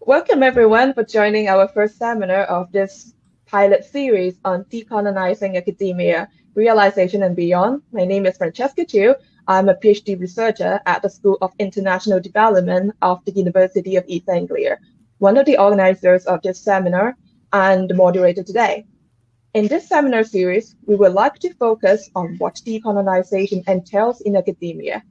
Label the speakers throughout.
Speaker 1: Welcome everyone for joining our first seminar of this pilot series on Decolonizing Academia, Realisation and Beyond. My name is Francesca Chiu. I'm a PhD researcher at the School of International Development of the University of East Anglia, one of the organizers of this seminar and the moderator today. In this seminar series, we would like to focus on what decolonization entails in academia,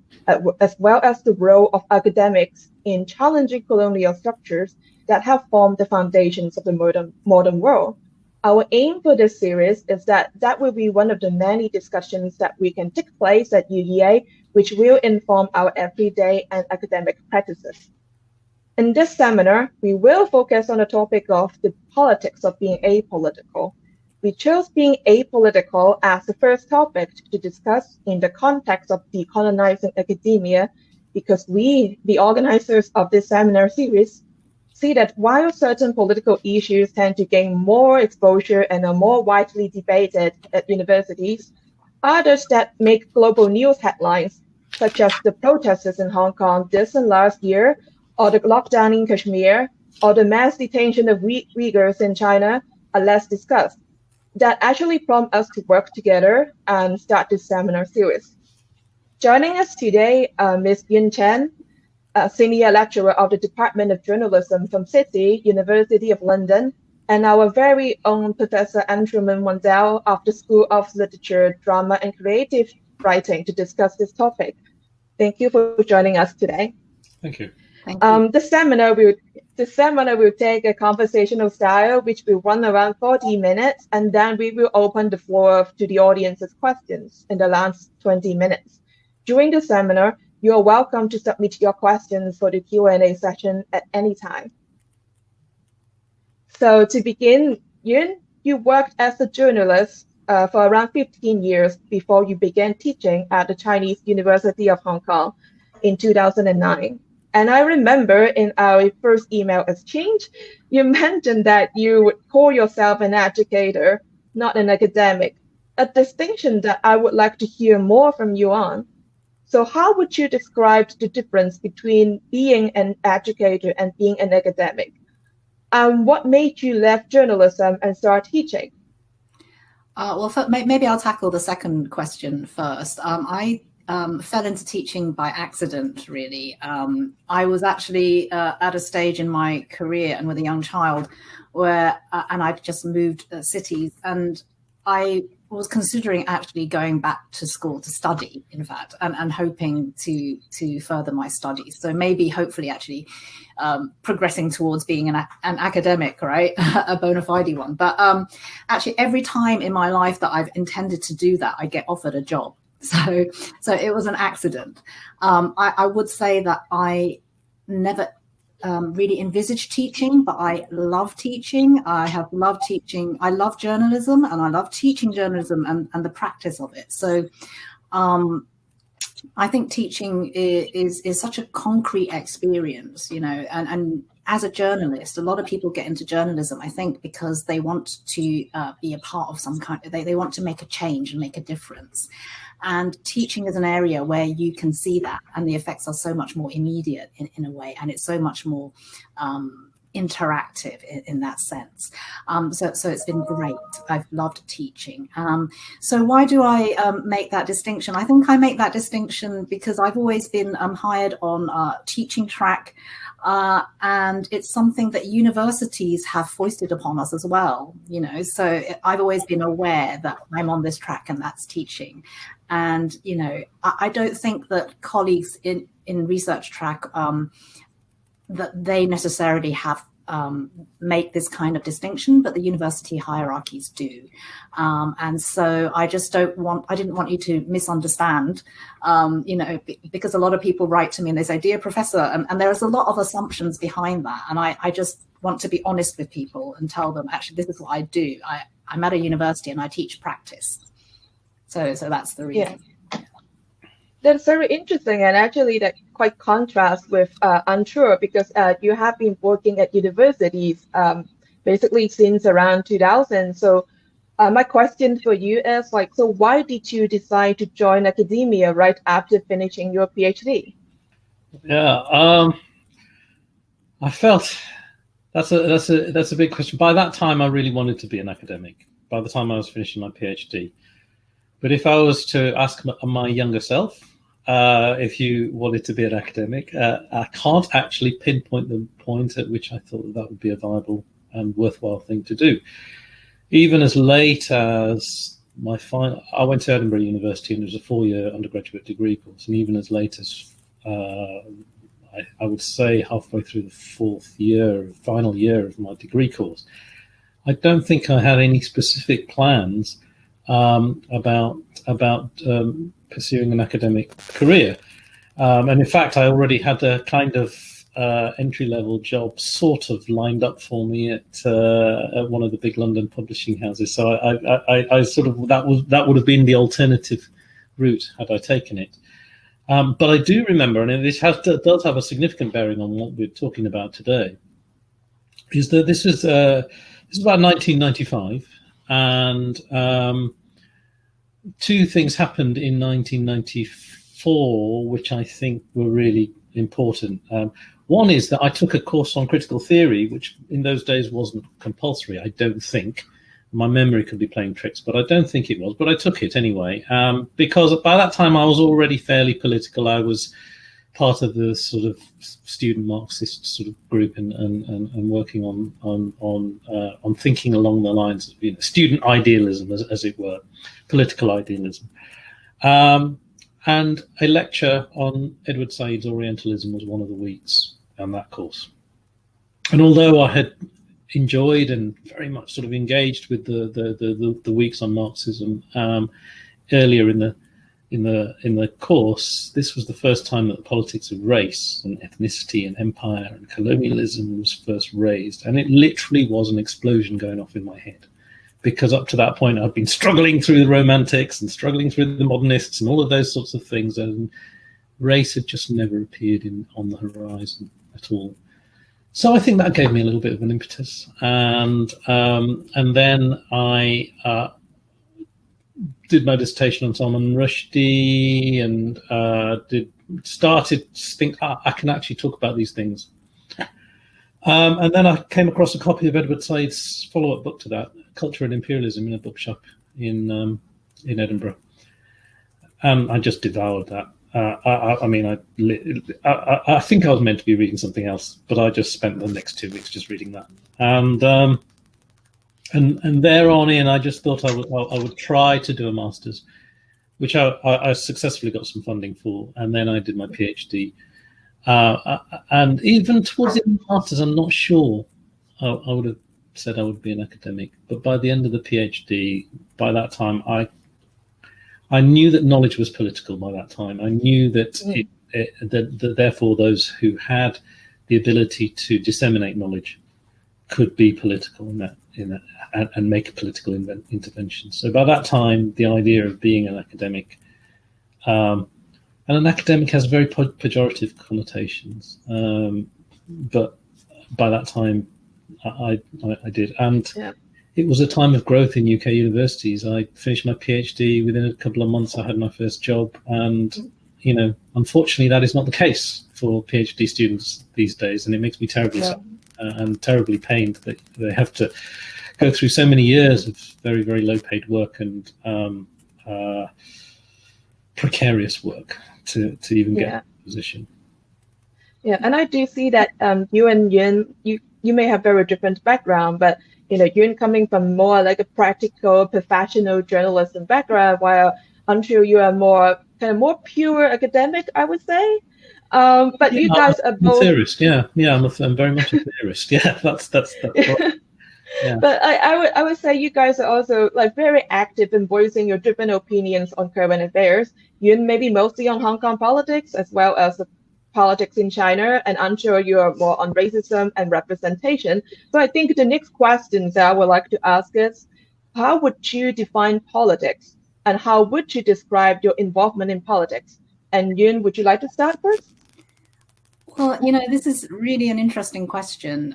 Speaker 1: as well as the role of academics in challenging colonial structures that have formed the foundations of the modern world. Our aim for this series is that will be one of the many discussions that we can take place at UEA, which will inform our everyday and academic practices. In this seminar, we will focus on the topic of the politics of being apolitical. We chose being apolitical as the first topic to discuss in the context of decolonizing academia, because we, the organizers of this seminar series, see that while certain political issues tend to gain more exposure and are more widely debated at universities, others that make global news headlines, such as the protests in Hong Kong this and last year, or the lockdown in Kashmir, or the mass detention of Uyghurs in China, are less discussed. That actually prompt us to work together and start this seminar series. Joining us today, Ms. Yuen Chan, a senior lecturer of the Department of Journalism from City, University of London, and our very own Professor Anshuman Mondal of the School of Literature, Drama and Creative Writing to discuss this topic. Thank you for joining us today.
Speaker 2: Thank you.
Speaker 3: Thank you.
Speaker 1: The seminar will take a conversational style, which will run around 40 minutes, and then we will open the floor to the audience's questions in the last 20 minutes. During the seminar, you are welcome to submit your questions for the Q&A session at any time. So to begin, Yuen, you worked as a journalist for around 15 years before you began teaching at the Chinese University of Hong Kong in 2009. And I remember in our first email exchange, you mentioned that you would call yourself an educator, not an academic, a distinction that I would like to hear more from you on. So how would you describe the difference between being an educator and being an academic? What made you leave journalism and start teaching?
Speaker 3: Maybe I'll tackle the second question first. I fell into teaching by accident, really. I was actually at a stage in my career and with a young child where, and I'd just moved cities, and I was considering actually going back to school to study, in fact, and hoping to further my studies. So maybe, hopefully, actually progressing towards being an academic, right, a bona fide one. But actually, every time in my life that I've intended to do that, I get offered a job. So it was an accident. I would say that I never really envisaged teaching, but I love teaching. I have loved teaching. I love journalism, and I love teaching journalism and the practice of it. So I think teaching is such a concrete experience, you know, and as a journalist, a lot of people get into journalism, I think, because they want to be a part of some kind, they want to make a change and make a difference. And teaching is an area where you can see that, and the effects are so much more immediate in a way, and it's so much more interactive in that sense. So it's been great. I've loved teaching. So why do I make that distinction? I think I make that distinction because I've always been hired on a teaching track, and it's something that universities have foisted upon us as well, you know. So I've always been aware that I'm on this track, and that's teaching. And, you know, I don't think that colleagues in research track, that they necessarily have make this kind of distinction, but the university hierarchies do. And so I didn't want you to misunderstand, you know, because a lot of people write to me and they say, "Dear Professor," and there's a lot of assumptions behind that. And I just want to be honest with people and tell them, actually, this is what I do. I'm at a university and I teach practice. So that's the reason.
Speaker 1: Yeah. That's very interesting, and actually that quite contrasts with Unsure, because you have been working at universities basically since around 2000. So my question for you is, so why did you decide to join academia right after finishing your PhD?
Speaker 2: Yeah, I felt That's a big question. By that time, I really wanted to be an academic. By the time I was finishing my PhD, but if I was to ask my younger self if you wanted to be an academic, I can't actually pinpoint the point at which I thought that would be a viable and worthwhile thing to do. Even as late as my final, I went to Edinburgh University and it was a 4-year undergraduate degree course, and even as late as I would say halfway through the final year of my degree course, I don't think I had any specific plans about pursuing an academic career. And in fact, I already had a kind of entry-level job sort of lined up for me at one of the big London publishing houses. So I sort of, that would have been the alternative route had I taken it. But I do remember, and this does have a significant bearing on what we're talking about today, is that this was about 1995, and two things happened in 1994 which I think were really important. One is that I took a course on critical theory, which in those days wasn't compulsory, I don't think. My memory could be playing tricks, but I don't think it was. But I took it anyway, because by that time I was already fairly political. I was part of the sort of student Marxist sort of group and working on thinking along the lines of, you know, student idealism, as it were, political idealism. And a lecture on Edward Said's Orientalism was one of the weeks on that course. And although I had enjoyed and very much sort of engaged with the weeks on Marxism earlier in the course, this was the first time that the politics of race and ethnicity and empire and colonialism was first raised, and it literally was an explosion going off in my head, because up to that point I'd been struggling through the Romantics and struggling through the Modernists and all of those sorts of things, and race had just never appeared on the horizon at all. So I think that gave me a little bit of an impetus, and then I did my dissertation on Salman Rushdie, and started to think, I can actually talk about these things. And then I came across a copy of Edward Said's follow-up book to that, Culture and Imperialism, in a bookshop in Edinburgh. I just devoured that. I think I was meant to be reading something else, but I just spent the next 2 weeks just reading that. And there on in, I just thought I would try to do a master's, which I successfully got some funding for, and then I did my PhD. And even towards the end of the master's, I'm not sure I would have said I would be an academic. But by the end of the PhD, by that time, I knew that knowledge was political. By that time, I knew that that therefore those who had the ability to disseminate knowledge could be political and make political interventions. So by that time, the idea of being an academic, and an academic has very pejorative connotations, but by that time I did. And it was a time of growth in UK universities. I finished my PhD. Within a couple of months, I had my first job. And, you know, unfortunately, that is not the case for PhD students these days. And it makes me terribly sad and terribly pained that they have to go through so many years of very, very low paid work and precarious work to even get a position.
Speaker 1: Yeah, and I do see that you and Yuen, you may have very different background, but you know, Yuen coming from more like a practical, professional journalism background, while Anshu, you are more pure academic, I would say. But you guys are both.
Speaker 2: I'm a theorist, I'm very much a theorist. Yeah, that's right. Yeah.
Speaker 1: But I would say you guys are also like very active in voicing your different opinions on current affairs. Yuen maybe mostly on Hong Kong politics as well as politics in China, and I'm sure you are more on racism and representation. So I think the next questions that I would like to ask is, how would you define politics, and how would you describe your involvement in politics? And Yuen, would you like to start first?
Speaker 3: Well, you know, this is really an interesting question,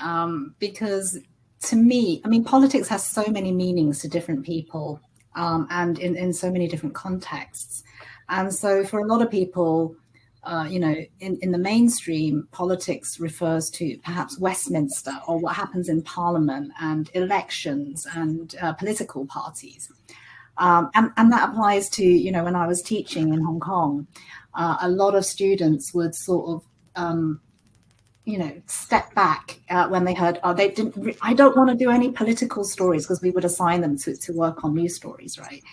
Speaker 3: because to me, I mean, politics has so many meanings to different people, and in so many different contexts. And so for a lot of people, in the mainstream, politics refers to perhaps Westminster or what happens in Parliament and elections and political parties. And that applies to, when I was teaching in Hong Kong, a lot of students would sort of, step back when they heard, I don't want to do any political stories, because we would assign them to work on news stories, right?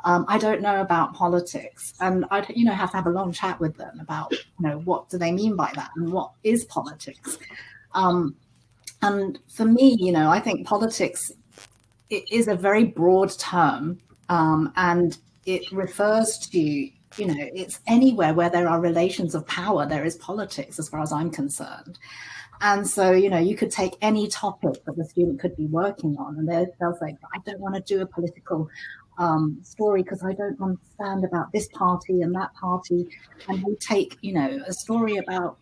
Speaker 3: I don't know about politics, and I'd have to have a long chat with them about what do they mean by that and what is politics. And for me, I think politics is a very broad term, and it refers to it's anywhere where there are relations of power, there is politics, as far as I'm concerned. And so, you could take any topic that the student could be working on, and they'll say, I don't want to do a political story because I don't understand about this party and that party. And we'll take, a story about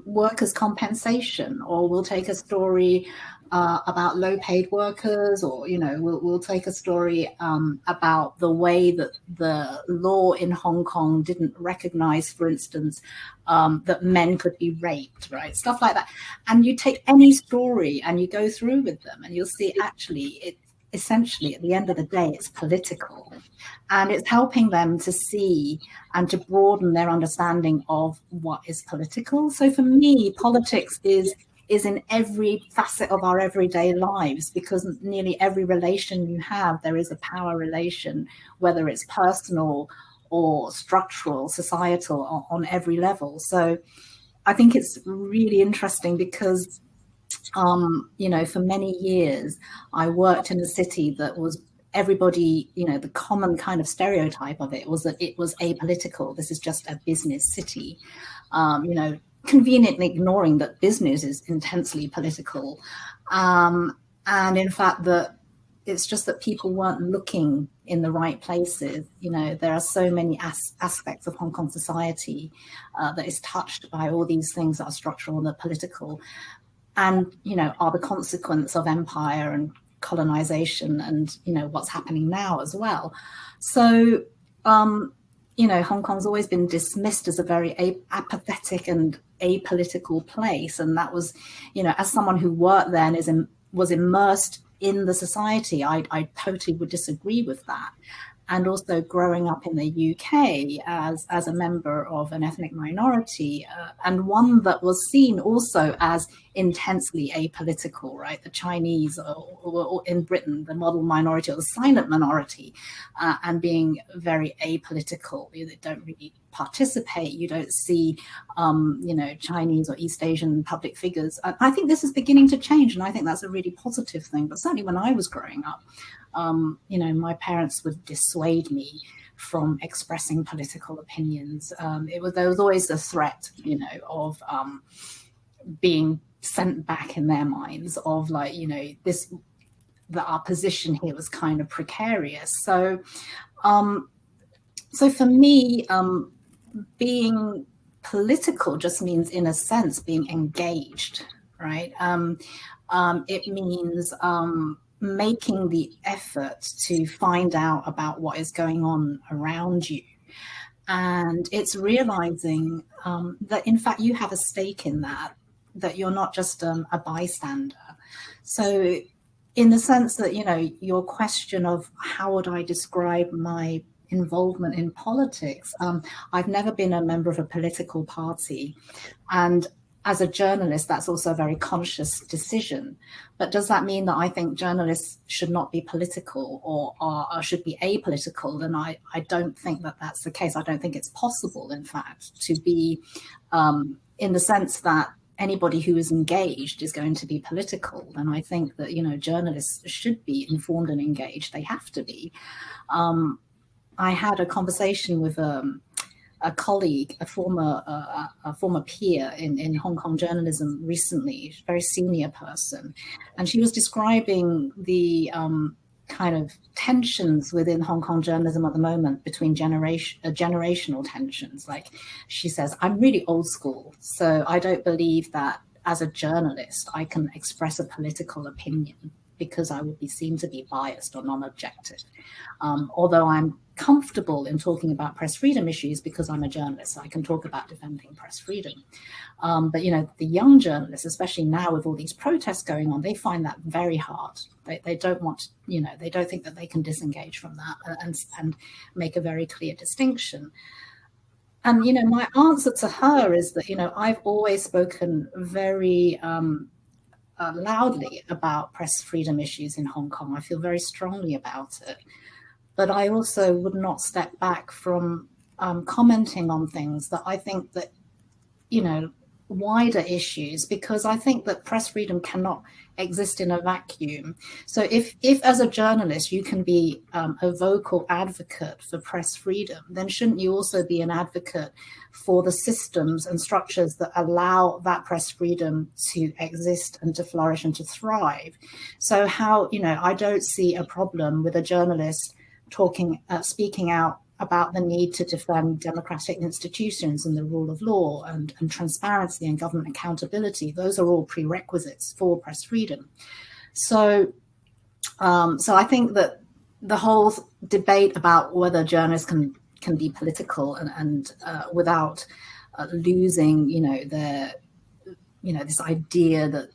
Speaker 3: workers' compensation, or we'll take a story about low-paid workers, or we'll take a story about the way that the law in Hong Kong didn't recognize, for instance, that men could be raped, right? Stuff like that. And you take any story and you go through with them, and you'll see actually essentially, at the end of the day, it's political, and it's helping them to see and to broaden their understanding of what is political. So for me, politics is in every facet of our everyday lives, because nearly every relation you have, there is a power relation, whether it's personal or structural, societal, on every level. So I think it's really interesting because for many years, I worked in a city that was everybody, the common kind of stereotype of it was that it was apolitical. This is just a business city, conveniently ignoring that business is intensely political. And in fact, that it's just that people weren't looking in the right places. There are so many aspects of Hong Kong society that is touched by all these things that are structural and that are political, and are the consequence of empire and colonization, and what's happening now as well. So Hong Kong's always been dismissed as a very apathetic and apolitical place, and that was as someone who worked there and was immersed in the society, I totally would disagree with that. And also growing up in the UK as a member of an ethnic minority, and one that was seen also as intensely apolitical, right? The Chinese, or in Britain, the model minority or the silent minority, and being very apolitical. They don't really participate. You don't see, Chinese or East Asian public figures. I think this is beginning to change, and I think that's a really positive thing. But certainly when I was growing up, my parents would dissuade me from expressing political opinions. There was always a threat, of being sent back in their minds, of that our position here was kind of precarious. So for me, being political just means, in a sense, being engaged, right? It means making the effort to find out about what is going on around you. And it's realizing that, in fact, you have a stake in that you're not just a bystander. So in the sense that, your question of how would I describe my involvement in politics, I've never been a member of a political party. And as a journalist, that's also a very conscious decision. But does that mean that I think journalists should not be political or should be apolitical? Then I don't think that that's the case. I don't think it's possible, in fact, to be in the sense that anybody who is engaged is going to be political. And I think that, journalists should be informed and engaged. They have to be. I had a conversation with a colleague, a former peer in Hong Kong journalism recently, a very senior person, and she was describing the kind of tensions within Hong Kong journalism at the moment between generational tensions. Like, she says, I'm really old school, so I don't believe that as a journalist I can express a political opinion. because I would be seen to be biased or non-objective. Although I'm comfortable in talking about press freedom issues because I'm a journalist, so I can talk about defending press freedom. But the young journalists, especially now with all these protests going on, they find that very hard. They don't want, they don't think that they can disengage from that and make a very clear distinction. And, my answer to her is that, I've always spoken very loudly about press freedom issues in Hong Kong. I feel very strongly about it. But I also would not step back from commenting on things that I think that, wider issues, because I think that press freedom cannot exist in a vacuum. So if as a journalist you can be a vocal advocate for press freedom, then shouldn't you also be an advocate for the systems and structures that allow that press freedom to exist and to flourish and to thrive? So how, I don't see a problem with a journalist speaking out about the need to defend democratic institutions and the rule of law and transparency and government accountability. Those are all prerequisites for press freedom. So I think that the whole debate about whether journalists can be political and without losing, this idea that,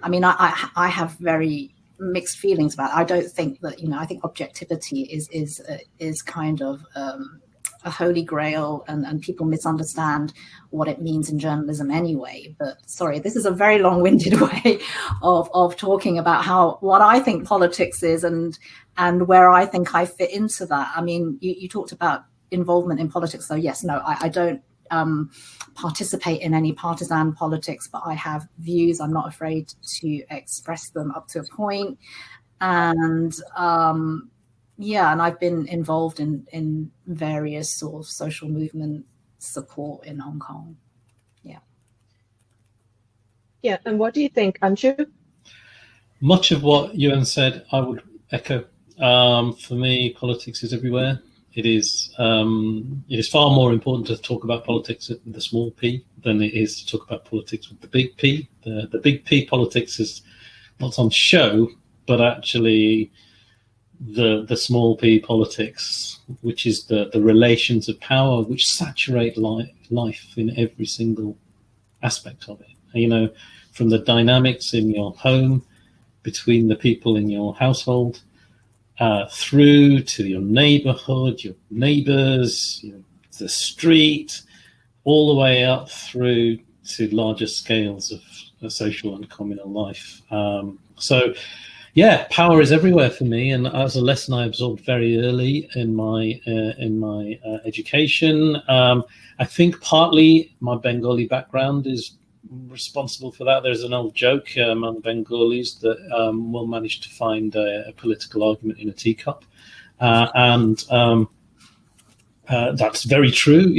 Speaker 3: I have very mixed feelings about it. I don't think that, I think objectivity is kind of a holy grail, and people misunderstand what it means in journalism anyway. But sorry, this is a very long-winded way of talking about what I think politics is and where I think I fit into that. You talked about involvement in politics. So yes, no, I don't participate in any partisan politics, but I have views. I'm not afraid to express them up to a point. And and I've been involved in various sort of social movement support in Hong Kong.
Speaker 1: Yeah, and what do you think, Anshu?
Speaker 2: Much of what Yuen said, I would echo. For me, politics is everywhere. It is far more important to talk about politics with the small p than it is to talk about politics with the big P. The big P politics is not on show, but actually the small p politics, which is the relations of power which saturate life in every single aspect of it. From the dynamics in your home, between the people in your household, through to your neighborhood, your neighbors, the street, all the way up through to larger scales of social and communal life. Power is everywhere for me, and as a lesson I absorbed very early in my education. I think partly my Bengali background is responsible for that. There's an old joke among Bengalis that we'll manage to find a political argument in a teacup, and that's very true.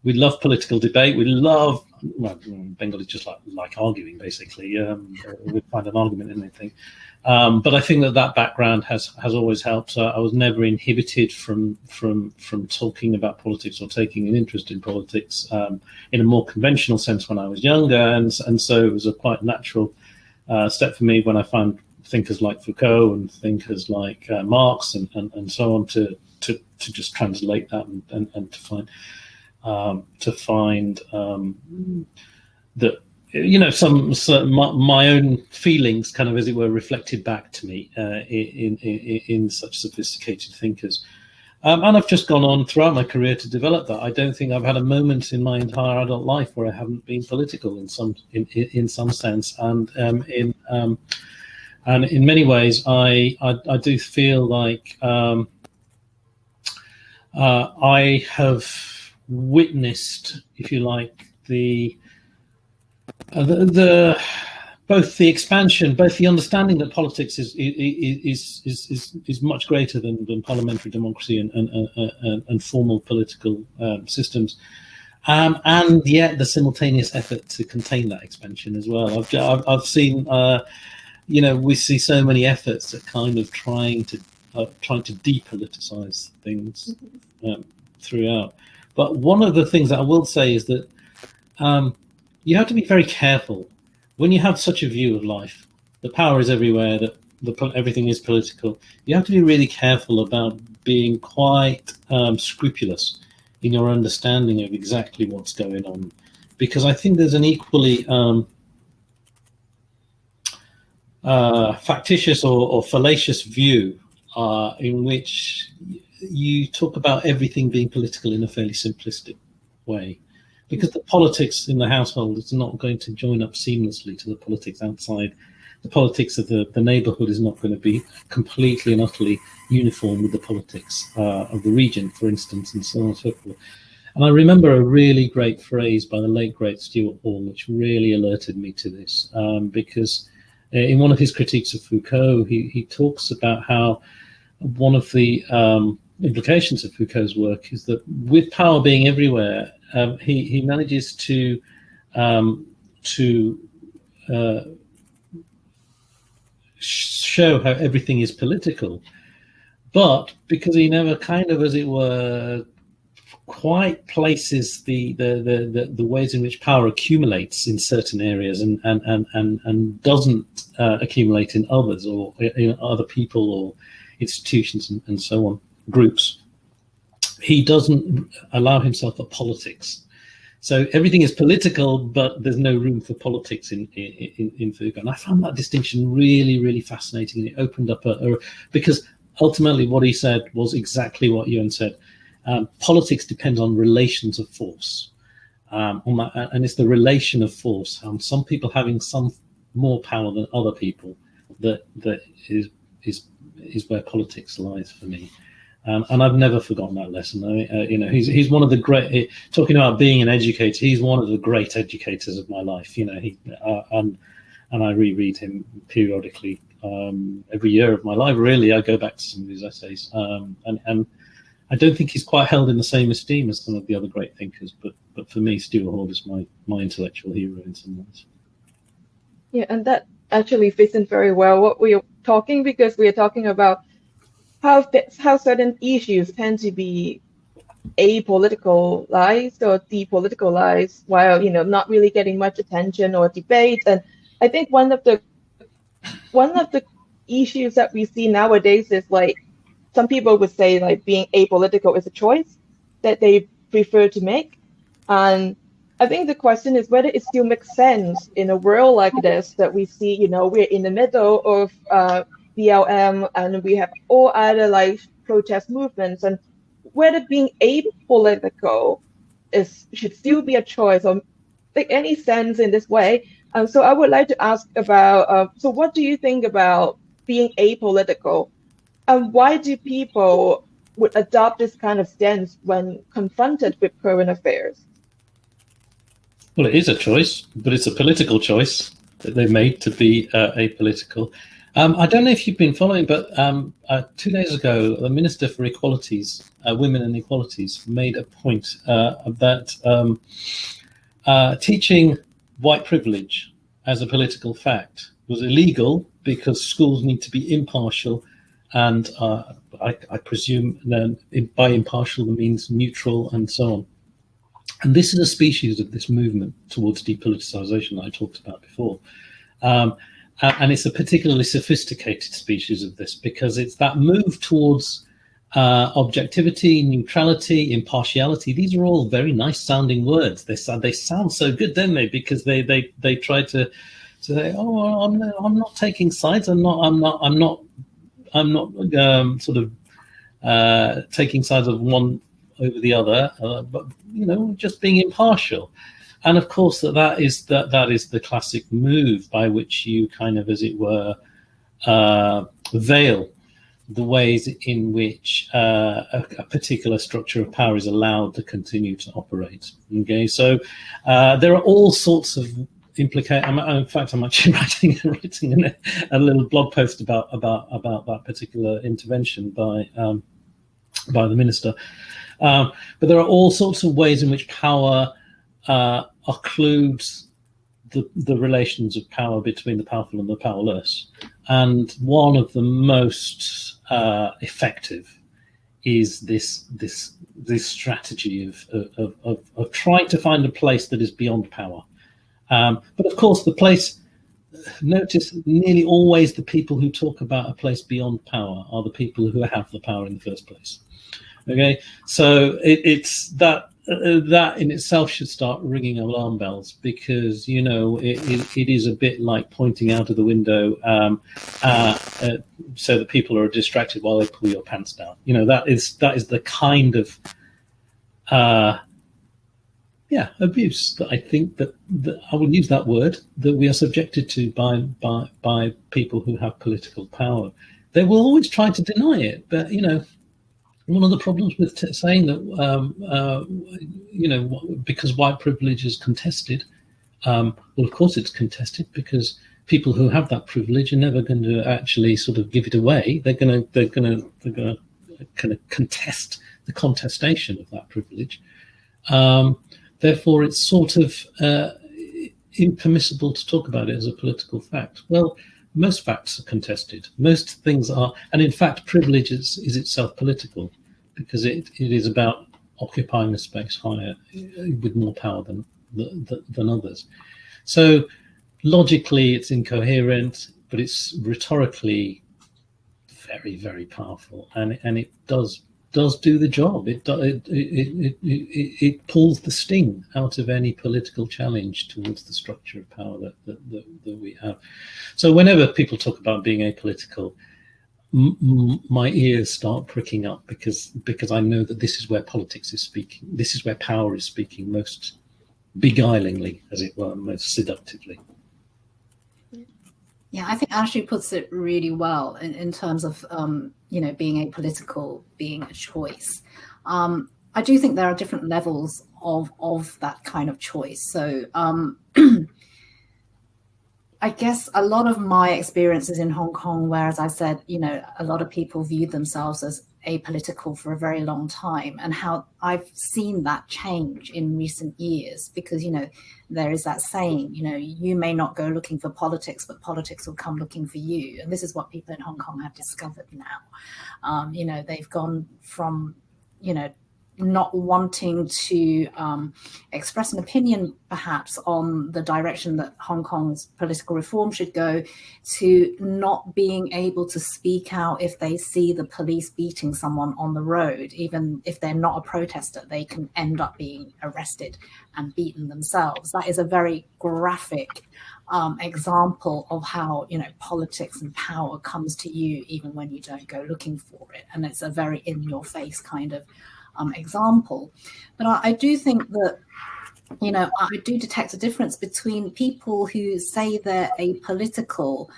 Speaker 2: We love political debate. We love Bengalis just like arguing, basically. We find an argument in anything. But I think that background has always helped. I was never inhibited from talking about politics or taking an interest in politics in a more conventional sense when I was younger, and so it was a quite natural step for me when I found thinkers like Foucault and thinkers like Marx and so on to just translate that and to find that. My own feelings, kind of as it were, reflected back to me in such sophisticated thinkers, and I've just gone on throughout my career to develop that. I don't think I've had a moment in my entire adult life where I haven't been political in some sense, and in many ways, I do feel like I have witnessed, if you like, both the expansion, both the understanding that politics is much greater than parliamentary democracy and formal political systems, and yet the simultaneous effort to contain that expansion as well. I've seen, we see so many efforts at kind of trying to depoliticize things throughout. But one of the things that I will say is that you have to be very careful when you have such a view of life, the power is everywhere, that everything is political, you have to be really careful about being quite scrupulous in your understanding of exactly what's going on, because I think there's an equally factitious or fallacious view in which you talk about everything being political in a fairly simplistic way, because the politics in the household is not going to join up seamlessly to the politics outside. The politics of the neighborhood is not going to be completely and utterly uniform with the politics of the region, for instance, and so on and so forth. And I remember a really great phrase by the late, great Stuart Hall, which really alerted me to this, because in one of his critiques of Foucault, he talks about how one of the implications of Foucault's work is that with power being everywhere, he manages to show how everything is political, but because he never kind of, as it were, quite places the ways in which power accumulates in certain areas and doesn't accumulate in others, or in other people or institutions and so on, groups, he doesn't allow himself a politics. So everything is political, but there's no room for politics in Foucault. And I found that distinction really, really fascinating. It opened up because ultimately what he said was exactly what Yuen said. Politics depends on relations of force, and it's the relation of force. Some people having some more power than other people that is where politics lies for me. And I've never forgotten that lesson. He's one of the great. Talking about being an educator, he's one of the great educators of my life. And I reread him periodically every year of my life. Really, I go back to some of his essays, and I don't think he's quite held in the same esteem as some of the other great thinkers. But for me, Stuart Hall is my intellectual hero in some ways.
Speaker 1: Yeah, and that actually fits in very well what we are talking, because we are talking about how certain issues tend to be apoliticalized or depoliticalized, while not really getting much attention or debate. And I think one of the issues that we see nowadays is, like, some people would say, like, being apolitical is a choice that they prefer to make. And I think the question is whether it still makes sense in a world like this, that we see, we're in the middle of BLM, and we have all other like protest movements, and whether being apolitical should still be a choice or make any sense in this way. So I would like to ask about, so what do you think about being apolitical, and why do people would adopt this kind of stance when confronted with current affairs?
Speaker 2: Well, it is a choice, but it's a political choice that they've made to be apolitical. I don't know if you've been following, but 2 days ago, the Minister for Equalities, Women and Equalities, made a point that teaching white privilege as a political fact was illegal because schools need to be impartial, and I presume by impartial means neutral and so on. And this is a species of this movement towards depoliticization that I talked about before. And it's a particularly sophisticated species of this, because it's that move towards objectivity, neutrality, impartiality. These are all very nice sounding words. They sound so good, don't they? Because they try to say, oh, I'm not taking sides. I'm not sort of taking sides of one over the other, but just being impartial. And of course, that is the classic move by which you kind of, as it were, veil the ways in which a particular structure of power is allowed to continue to operate. Okay, so there are all sorts of implications. In fact, I'm actually writing a little blog post about that particular intervention by the minister. But there are all sorts of ways in which power occludes the relations of power between the powerful and the powerless. And one of the most effective is this strategy of trying to find a place that is beyond power. But of course, the place notice nearly always the people who talk about a place beyond power are the people who have the power in the first place. Okay, so it's that that in itself should start ringing alarm bells, because you know it is a bit like pointing out of the window so that people are distracted while they pull your pants down. You know, that is the kind of abuse that I think that I will use that word, that we are subjected to by people who have political power. They will always try to deny it, but you know, one of the problems with saying that you know, because white privilege is contested, well, of course it's contested, because people who have that privilege are never going to actually sort of give it away. They're going to kind of contest the contestation of that privilege. Therefore, it's sort of impermissible to talk about it as a political fact. Well, most facts are contested. Most things are, and in fact, privilege is itself political, because it is about occupying a space higher with more power than others. So logically, it's incoherent, but it's rhetorically very, very powerful, and it does do the job. It pulls the sting out of any political challenge towards the structure of power that we have. So whenever people talk about being apolitical, my ears start pricking up, because I know that this is where politics is speaking. This is where power is speaking most beguilingly, as it were, most seductively.
Speaker 3: Yeah, I think Anshu puts it really well in terms of, you know, being apolitical, being a choice. I do think there are different levels of that kind of choice. So I guess a lot of my experiences in Hong Kong, where, as I said, you know, a lot of people viewed themselves as apolitical for a very long time, and how I've seen that change in recent years, because, you know, there is that saying, you know, you may not go looking for politics, but politics will come looking for you. And this is what people in Hong Kong have discovered now. You know, they've gone from, you know, not wanting to express an opinion perhaps on the direction that Hong Kong's political reform should go, to not being able to speak out if they see the police beating someone on the road. Even if they're not a protester, they can end up being arrested and beaten themselves. That is a very graphic example of how, you know, politics and power comes to you even when you don't go looking for it. And it's a very in-your-face kind of example. But I do think that, you know, I do detect a difference between people who say they're apolitical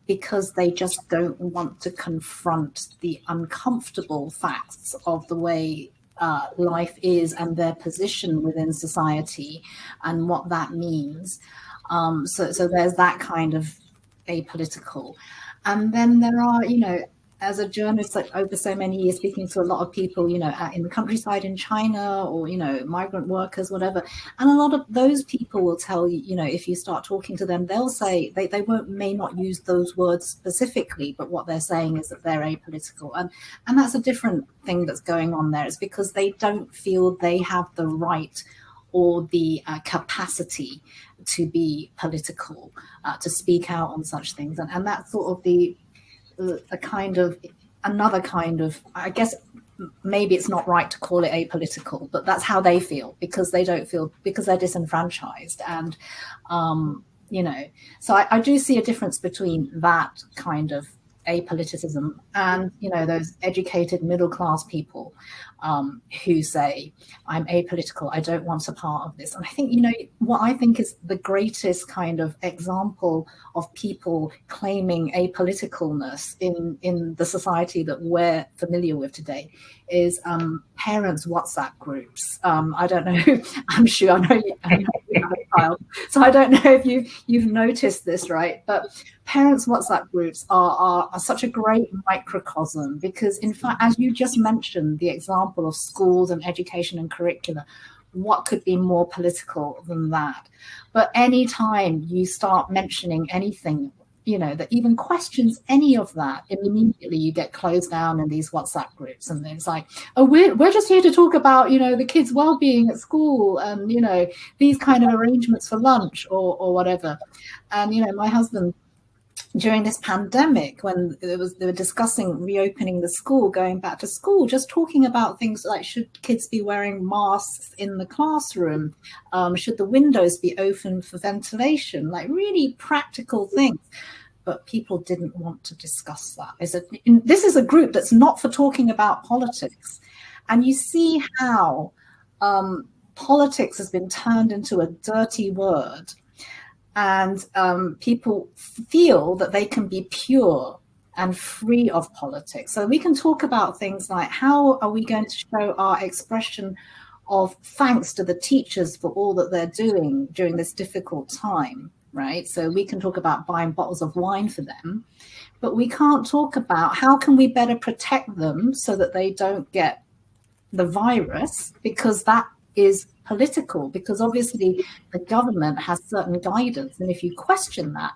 Speaker 3: because they just don't want to confront the uncomfortable facts of the way life is and their position within society and what that means. So there's that kind of apolitical. And then there are, you know, as a journalist, like over so many years, speaking to a lot of people, you know, in the countryside in China, or, you know, migrant workers, whatever. And a lot of those people will tell you, you know, if you start talking to them, they'll say they may not use those words specifically, but what they're saying is that they're apolitical. And that's a different thing that's going on there. It's because they don't feel they have the right or the capacity to be political, to speak out on such things. And that's sort of another kind of, I guess maybe it's not right to call it apolitical, but that's how they feel, because they don't feel, because they're disenfranchised. And, you know, so I do see a difference between that kind of apoliticism and, you know, those educated middle-class people who say, I'm apolitical, I don't want a part of this. And I think, you know, what I think is the greatest kind of example of people claiming apoliticalness in the society that we're familiar with today is parents' WhatsApp groups. I don't know, I'm sure, I know you have a child, so I don't know if you've noticed this, right? But parents' WhatsApp groups are such a great microcosm, because in fact, as you just mentioned, the example of schools and education and curricula, what could be more political than that? But anytime you start mentioning anything that even questions any of that, immediately you get closed down in these WhatsApp groups, and it's like, oh, we're just here to talk about the kids' well-being at school, and these kind of arrangements for lunch or whatever. And my husband, during this pandemic, when they were discussing reopening the school, going back to school, just talking about things like, should kids be wearing masks in the classroom? Should the windows be open for ventilation? Like really practical things. But people didn't want to discuss that. This is a group that's not for talking about politics. And you see how politics has been turned into a dirty word. And people feel that they can be pure and free of politics. So we can talk about things like, how are we going to show our expression of thanks to the teachers for all that they're doing during this difficult time, right? So we can talk about buying bottles of wine for them, but we can't talk about how can we better protect them so that they don't get the virus, because that is political, because obviously the government has certain guidance, and if you question that,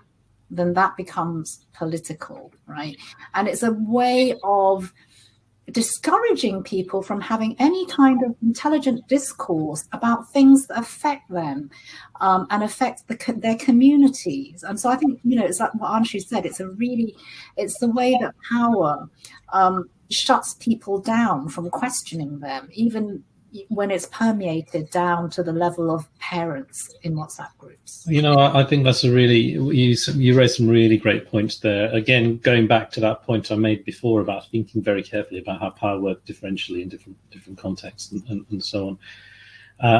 Speaker 3: then that becomes political, right? And it's a way of discouraging people from having any kind of intelligent discourse about things that affect them and affect their communities. And so I think, it's like what Anshu said, it's the way that power shuts people down from questioning them, even when it's permeated down to the level of parents in WhatsApp groups.
Speaker 2: I think that's you raised some really great points there. Again, going back to that point I made before about thinking very carefully about how power works differentially in different contexts and so on.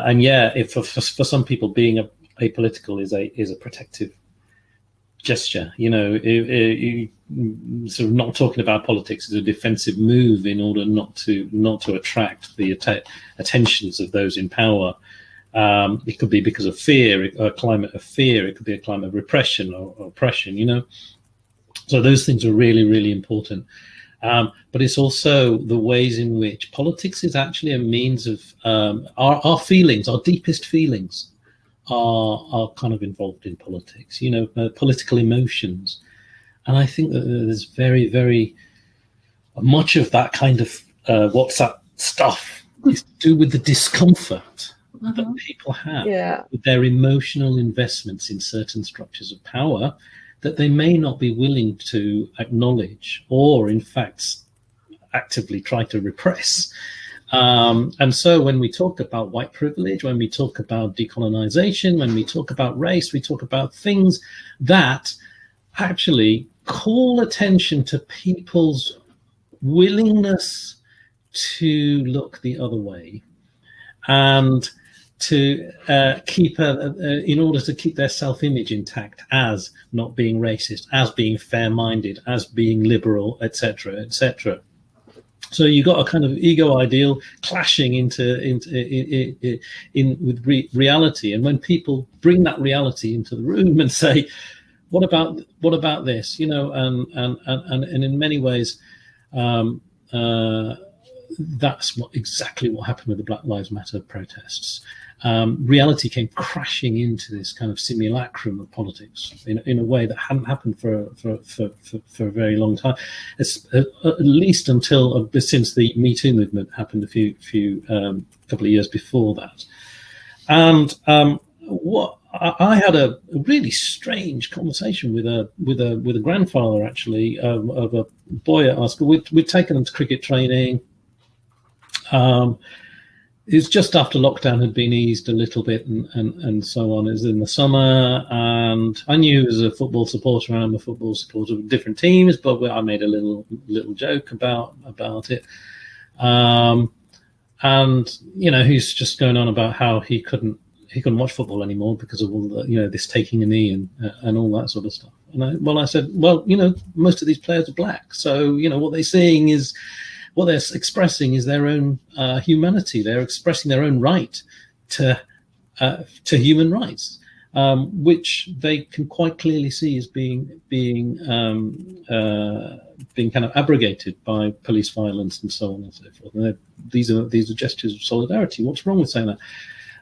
Speaker 2: And yeah, if for some people being apolitical is a protective gesture, sort of not talking about politics is a defensive move in order not to attract the attentions of those in power. It could be because of fear, a climate of fear. It could be a climate of repression or oppression. So those things are really, really important. But it's also the ways in which politics is actually a means of our feelings, our deepest feelings are kind of involved in politics, political emotions. And I think that there's very, very much of that kind of WhatsApp stuff is to do with the discomfort that people have with their emotional investments in certain structures of power that they may not be willing to acknowledge or, in fact, actively try to repress. And so when we talk about white privilege, when we talk about decolonization, when we talk about race, we talk about things that actually call attention to people's willingness to look the other way and to in order to keep their self-image intact as not being racist, as being fair-minded, as being liberal, etc., etc. So you got a kind of ego ideal clashing with reality, and when people bring that reality into the room and say, "What about this?" and in many ways, that's exactly what happened with the Black Lives Matter protests. Reality came crashing into this kind of simulacrum of politics in a way that hadn't happened for a very long time. It's, at least until since the Me Too movement happened a couple of years before that. And what I had a really strange conversation with a grandfather actually of a boy at our school. We'd taken him to cricket training. It was just after lockdown had been eased a little bit and so on. It was in the summer, and I knew he was a football supporter, and I'm a football supporter of different teams, but I made a little joke about it. And he's just going on about how he couldn't watch football anymore because of all the, this taking a knee and all that sort of stuff. And I said, well, most of these players are black, so what they're saying is, what they're expressing is their own humanity. They're expressing their own right to human rights, which they can quite clearly see as being kind of abrogated by police violence and so on and so forth. And these are gestures of solidarity. What's wrong with saying that?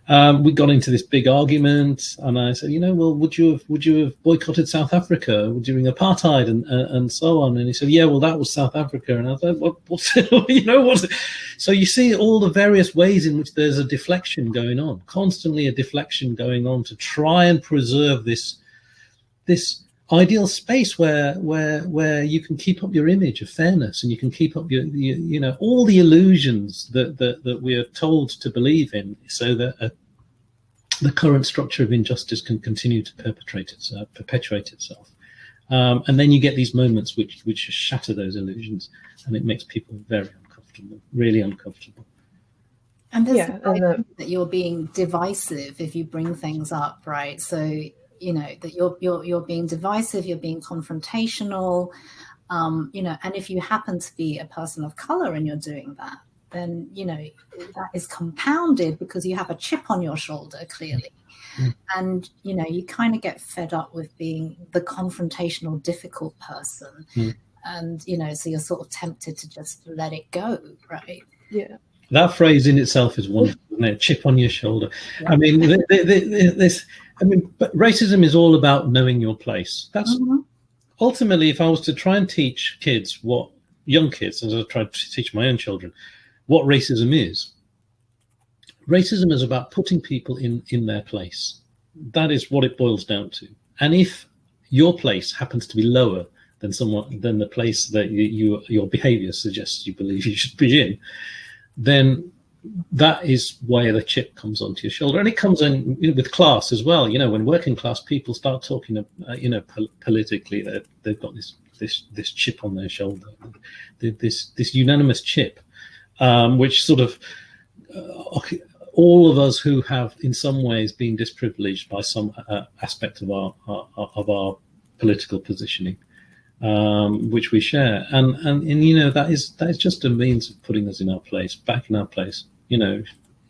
Speaker 2: We got into this big argument, and I said, well, would you have boycotted South Africa during apartheid and so on? And he said, yeah, well, that was South Africa. And I said, what's so you see all the various ways in which there's a deflection going on, constantly a deflection going on to try and preserve this ideal space where you can keep up your image of fairness, and you can keep up your all the illusions that we are told to believe in, so that the current structure of injustice can continue to perpetuate itself. And then you get these moments which shatter those illusions, and it makes people very uncomfortable, really uncomfortable.
Speaker 3: And there's that you're being divisive if you bring things up, right? So that you're being divisive, you're being confrontational, and if you happen to be a person of color and you're doing that, then that is compounded because you have a chip on your shoulder, clearly. And you kind of get fed up with being the confrontational, difficult person. And so you're sort of tempted to just let it go, right?
Speaker 1: Yeah.
Speaker 2: That phrase in itself is wonderful, isn't it? Chip on your shoulder. Yeah. I mean, but racism is all about knowing your place. That's ultimately, if I was to try and teach kids, young kids, as I tried to teach my own children, what racism is about putting people in their place. That is what it boils down to. And if your place happens to be lower than the place that your behavior suggests you believe you should be in, then that is where the chip comes onto your shoulder. And it comes in with class as well. When working class people start talking, politically, they've got this chip on their shoulder, this unanimous chip, which sort of all of us who have in some ways been disprivileged by some aspect of our political positioning, which we share, and that is just a means of putting us in our place, back in our place.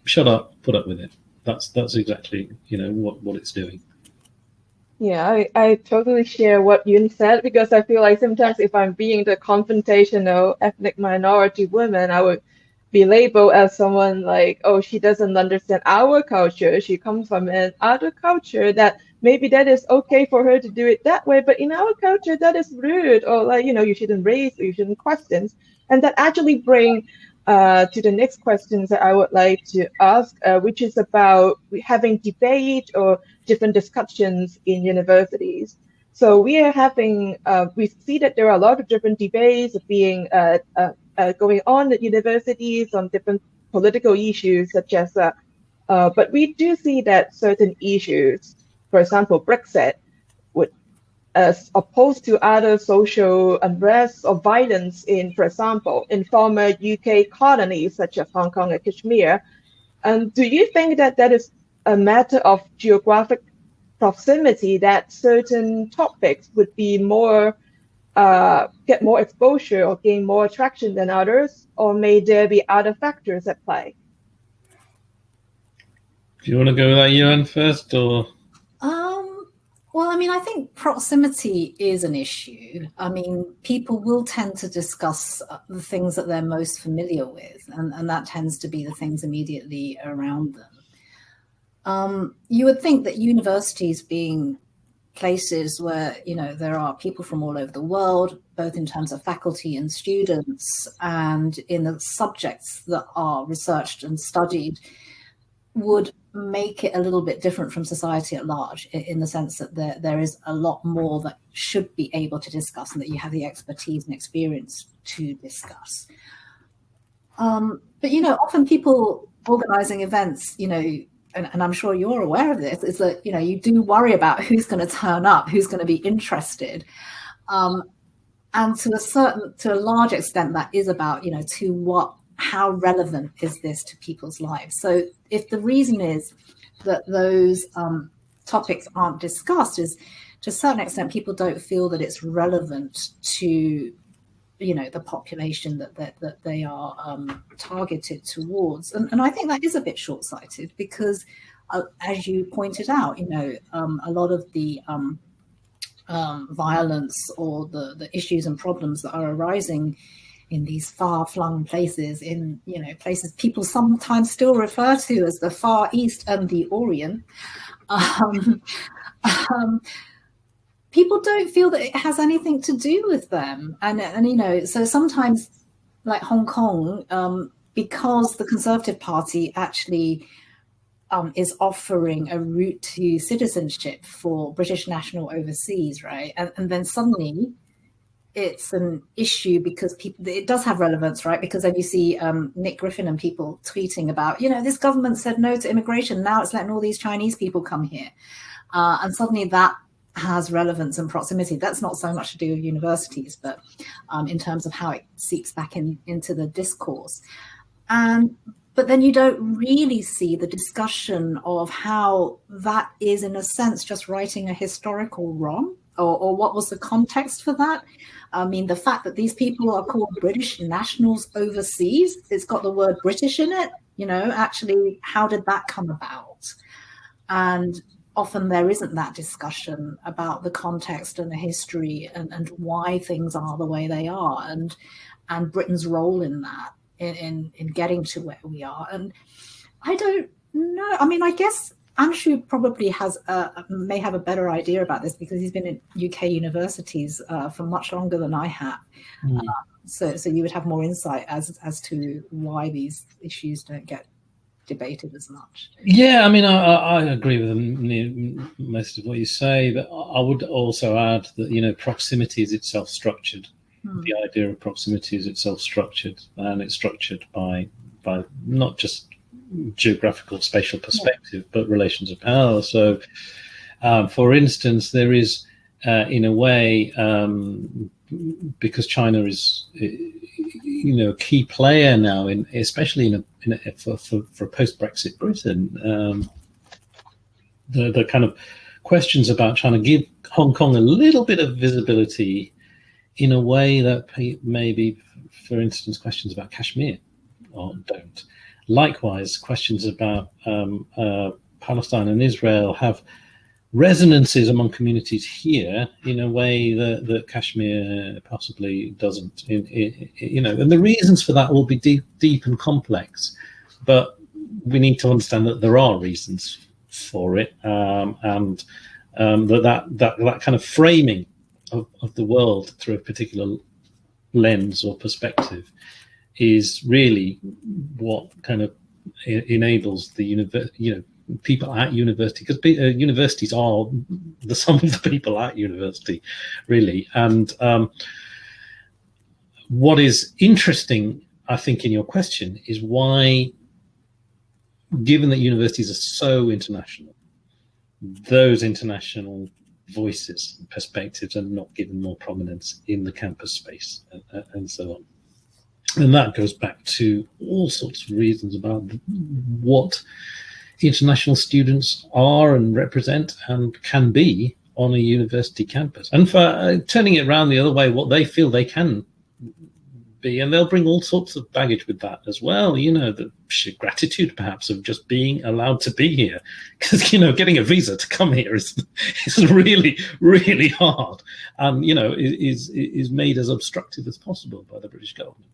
Speaker 2: Shut up, put up with it. That's exactly what it's doing.
Speaker 1: Yeah, I totally share what Yuen said, because I feel like sometimes if I'm being the confrontational ethnic minority woman, I would be labeled as someone like, oh, she doesn't understand our culture. She comes from an other culture that maybe that is okay for her to do it that way, but in our culture that is rude, or you shouldn't raise, or you shouldn't question. And that actually bring to the next questions that I would like to ask, which is about having debate or different discussions in universities. So we are having, we see that there are a lot of different debates being going on at universities on different political issues, such as, but we do see that certain issues, for example, Brexit, would, as opposed to other social unrest or violence in, for example, in former UK colonies such as Hong Kong and Kashmir. Do you think that that is a matter of geographic proximity, that certain topics would be more get more exposure or gain more attraction than others, or may there be other factors at play?
Speaker 2: Do you want to go with that, Yuen, first, or?
Speaker 3: Well, I think proximity is an issue. People will tend to discuss the things that they're most familiar with, and that tends to be the things immediately around them. You would think that universities, being places where there are people from all over the world, both in terms of faculty and students, and in the subjects that are researched and studied, would make it a little bit different from society at large, in the sense that there is a lot more that should be able to discuss, and that you have the expertise and experience to discuss. But often people organizing events, and I'm sure you're aware of this, is that you do worry about who's going to turn up, who's going to be interested, and to a large extent that is about how relevant is this to people's lives. So if the reason is that those topics aren't discussed, is to a certain extent people don't feel that it's relevant to the population that they are targeted towards. And I think that is a bit short-sighted, because as you pointed out, a lot of the violence or the issues and problems that are arising in these far-flung places, in places people sometimes still refer to as the Far East and the Orient. People don't feel that it has anything to do with them, and so sometimes, like Hong Kong, because the Conservative Party actually is offering a route to citizenship for British national overseas, right? And then suddenly it's an issue because it does have relevance, right? Because then you see Nick Griffin and people tweeting about, this government said no to immigration, now it's letting all these Chinese people come here. And suddenly that has relevance and proximity. That's not so much to do with universities, but in terms of how it seeps back into the discourse. But then you don't really see the discussion of how that is, in a sense, just righting a historical wrong, or what was the context for that. I mean, the fact that these people are called British nationals overseas, it's got the word British in it, actually, how did that come about? And often there isn't that discussion about the context and the history and why things are the way they are, and Britain's role in that. In getting to where we are. And I don't know. I mean, I guess Anshu probably may have a better idea about this because he's been in UK universities for much longer than I have. So you would have more insight as to why these issues don't get debated as much.
Speaker 2: Yeah, I mean, I agree with most of what you say, but I would also add that, proximity is itself structured. The idea of proximity is itself structured, and it's structured by not just geographical spatial perspective, but relations of power. So, for instance, there is, in a way, because China is, a key player now, especially for post-Brexit Britain, the kind of questions about China give Hong Kong a little bit of visibility in a way that maybe, for instance, questions about Kashmir don't. Likewise, questions about Palestine and Israel have resonances among communities here in a way that Kashmir possibly doesn't. And the reasons for that will be deep and complex, but we need to understand that there are reasons for it, and that kind of framing of the world through a particular lens or perspective is really what kind of enables the people at university, because universities are the sum of the people at university, really. And what is interesting, I think, in your question is why, given that universities are so international, those international voices and perspectives are not given more prominence in the campus space, and so on. And that goes back to all sorts of reasons about what international students are and represent and can be on a university campus, and for turning it around the other way, what they feel they can be, and they'll bring all sorts of baggage with that as well. The sheer gratitude perhaps of just being allowed to be here, because getting a visa to come here is really, really hard, and is made as obstructive as possible by the British government.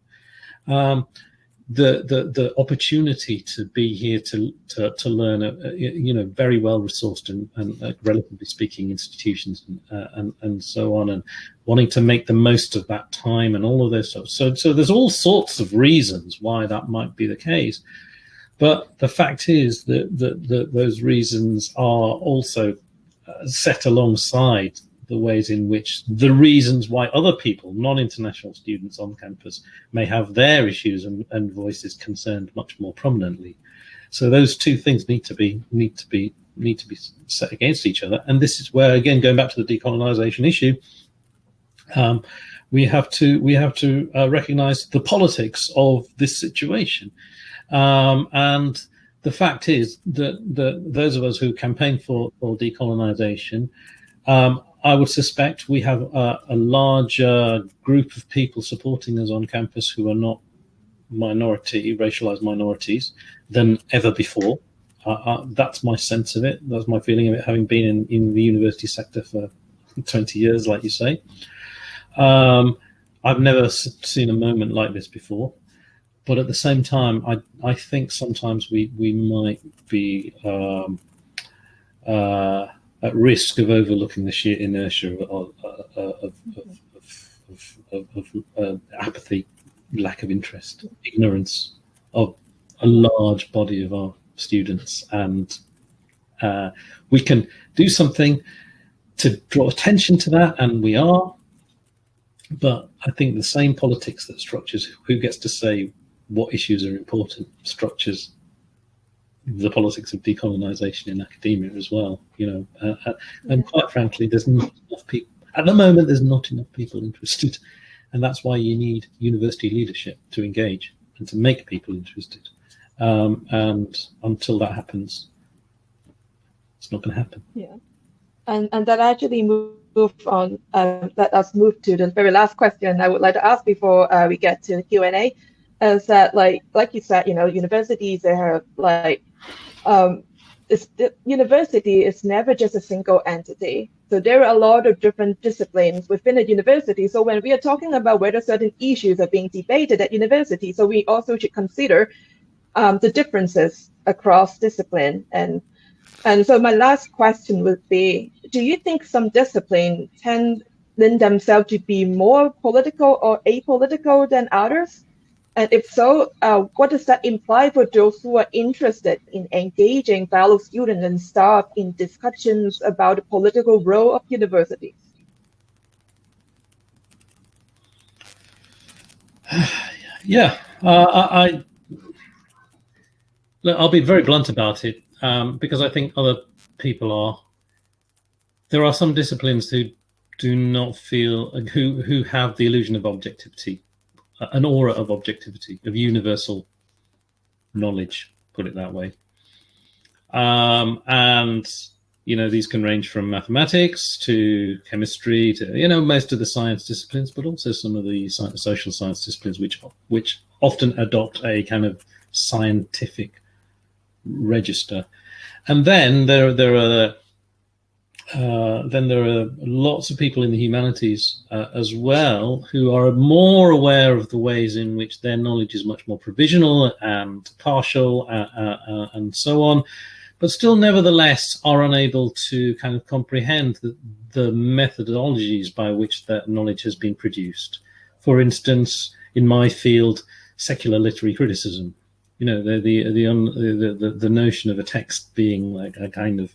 Speaker 2: The opportunity to be here to learn very well resourced and relatively speaking institutions and so on, and wanting to make the most of that time and all of those stuff. So there's all sorts of reasons why that might be the case, but the fact is that those reasons are also set alongside the ways in which the reasons why other people, non-international students on campus, may have their issues and voices concerned much more prominently. So those two things need to be set against each other. And this is where, again, going back to the decolonisation issue, we have to recognise the politics of this situation. And the fact is that those of us who campaign for decolonisation, I would suspect we have a larger group of people supporting us on campus who are not racialized minorities than ever before. That's my sense of it. That's my feeling of it, having been in the university sector for 20 years, like you say. I've never seen a moment like this before. But at the same time, I think sometimes we might be at risk of overlooking the sheer inertia of apathy, lack of interest, ignorance of a large body of our students. And we can do something to draw attention to that, and we are. But I think the same politics that structures who gets to say what issues are important structures the politics of decolonisation in academia as well, and quite frankly, there's not enough people at the moment. There's not enough people interested, and that's why you need university leadership to engage and to make people interested. And until that happens, it's not going to happen.
Speaker 1: Yeah, and that actually move on. Let us move to the very last question I would like to ask before we get to the Q&A. Is that like you said, universities, they have university is never just a single entity. So there are a lot of different disciplines within a university. So when we are talking about whether certain issues are being debated at university, so we also should consider the differences across discipline. And so my last question would be, do you think some disciplines lend themselves to be more political or apolitical than others? And if so, what does that imply for those who are interested in engaging fellow students and staff in discussions about the political role of universities?
Speaker 2: Yeah, I'll be very blunt about it, because I think other people are. There are some disciplines who do not feel, who have the illusion of objectivity, an aura of objectivity, of universal knowledge, put it that way. And, these can range from mathematics to chemistry to, most of the science disciplines, but also some of the social science disciplines, which often adopt a kind of scientific register. And then there are lots of people in the humanities as well who are more aware of the ways in which their knowledge is much more provisional and partial and so on, but still nevertheless are unable to kind of comprehend the methodologies by which that knowledge has been produced. For instance, in my field, secular literary criticism, the notion of a text being like a kind of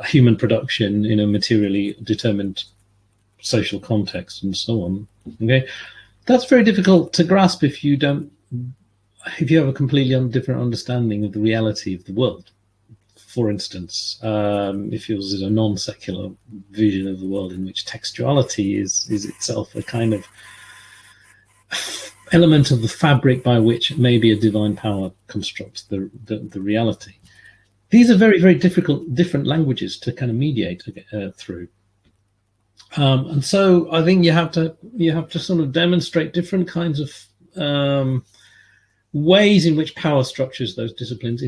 Speaker 2: human production in a materially determined social context and so on. Okay, that's very difficult to grasp if you have a completely different understanding of the reality of the world. For instance, if yours is a non-secular vision of the world in which textuality is itself a kind of element of the fabric by which maybe a divine power constructs the reality. These are very, very different languages to kind of mediate through. And so I think you have to sort of demonstrate different kinds of ways in which power structures those disciplines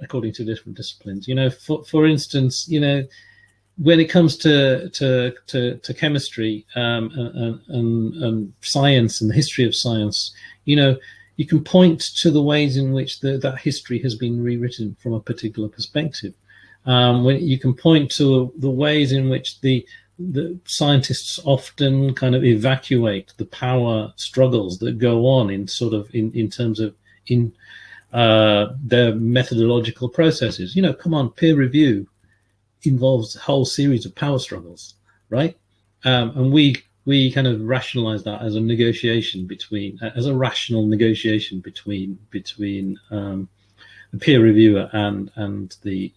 Speaker 2: according to different disciplines. For instance, when it comes to chemistry and science and the history of science, you can point to the ways in which that history has been rewritten from a particular perspective. When you can point to the ways in which the scientists often kind of evacuate the power struggles that go on in terms of their methodological processes. Come on, peer review involves a whole series of power struggles, right? And we kind of rationalize that as a negotiation as a rational negotiation between the peer reviewer and the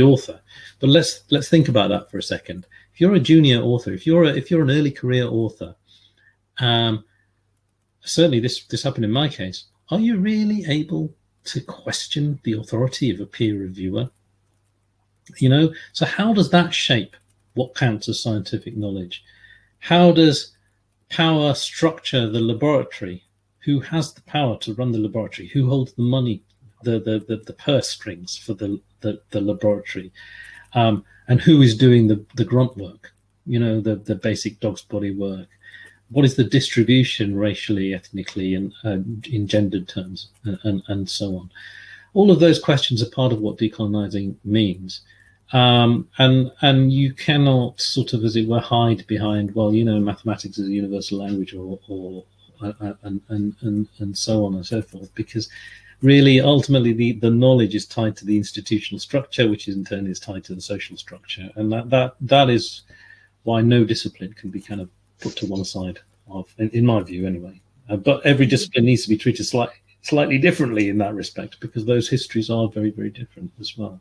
Speaker 2: author. But let's think about that for a second. If you're a junior author, if you're an early career author, certainly this happened in my case. Are you really able to question the authority of a peer reviewer? So how does that shape what counts as scientific knowledge? How does power structure the laboratory? Who has the power to run the laboratory? Who holds the money, the purse strings for the laboratory? And who is doing the grunt work? the basic dog's body work? What is the distribution racially, ethnically, and in gendered terms, and so on? All of those questions are part of what decolonizing means. And you cannot sort of, as it were, hide behind, well, mathematics is a universal language, or and so on and so forth, because really, ultimately, the knowledge is tied to the institutional structure, which in turn is tied to the social structure, and that is why no discipline can be kind of put to one side of, in my view, anyway. But every discipline needs to be treated slightly differently in that respect, because those histories are very, very different as well.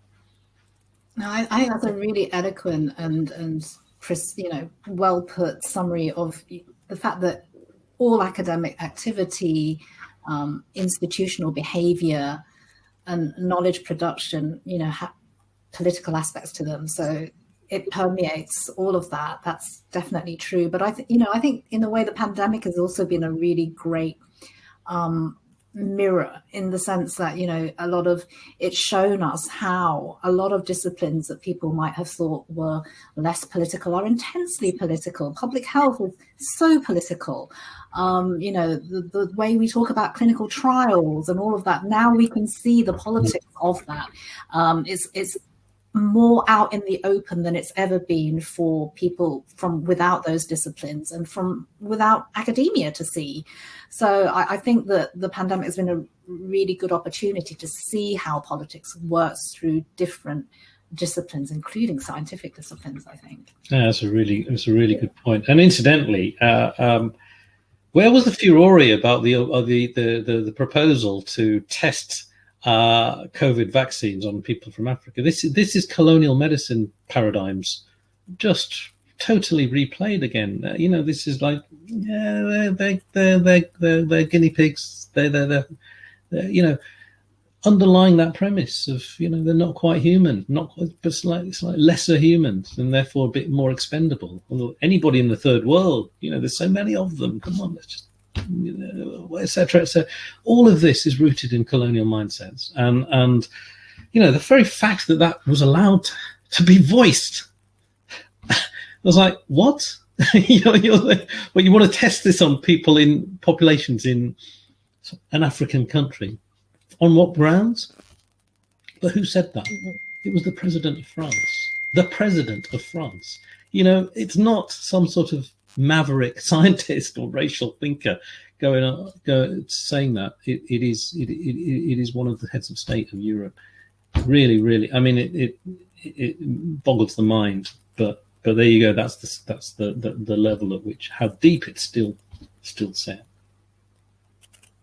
Speaker 3: No, I think that's a really eloquent and well put summary of the fact that all academic activity, institutional behavior, and knowledge production, have political aspects to them. So it permeates all of that. That's definitely true. But I think in a way the pandemic has also been a really great mirror, in the sense that a lot of it's shown us how a lot of disciplines that people might have thought were less political are intensely political. Public health is so political. The way we talk about clinical trials and all of that, now we can see the politics of that. It's more out in the open than it's ever been for people from without those disciplines and from without academia to see. So I think that the pandemic has been a really good opportunity to see how politics works through different disciplines, including scientific disciplines, I think.
Speaker 2: Yeah, that's a really good point. And incidentally, where was the furore about the proposal to test COVID vaccines on people from Africa? This is colonial medicine paradigms just totally replayed again. This is like, they're guinea pigs. They're underlying that premise of they're not quite human, but slightly lesser humans, and therefore a bit more expendable. Although anybody in the third world, there's so many of them. Come on, let's just etc. So all of this is rooted in colonial mindsets, and the very fact that was allowed to be voiced, I was like, what? Well, you want to test this on people in populations in an African country, on what grounds? But who said that? It was the president of France. The president of France. It's not some sort of maverick scientist or racial thinker saying that. It is one of the heads of state of Europe. Really, really. I mean, it boggles the mind. But there you go. That's the level at which, how deep it's still set.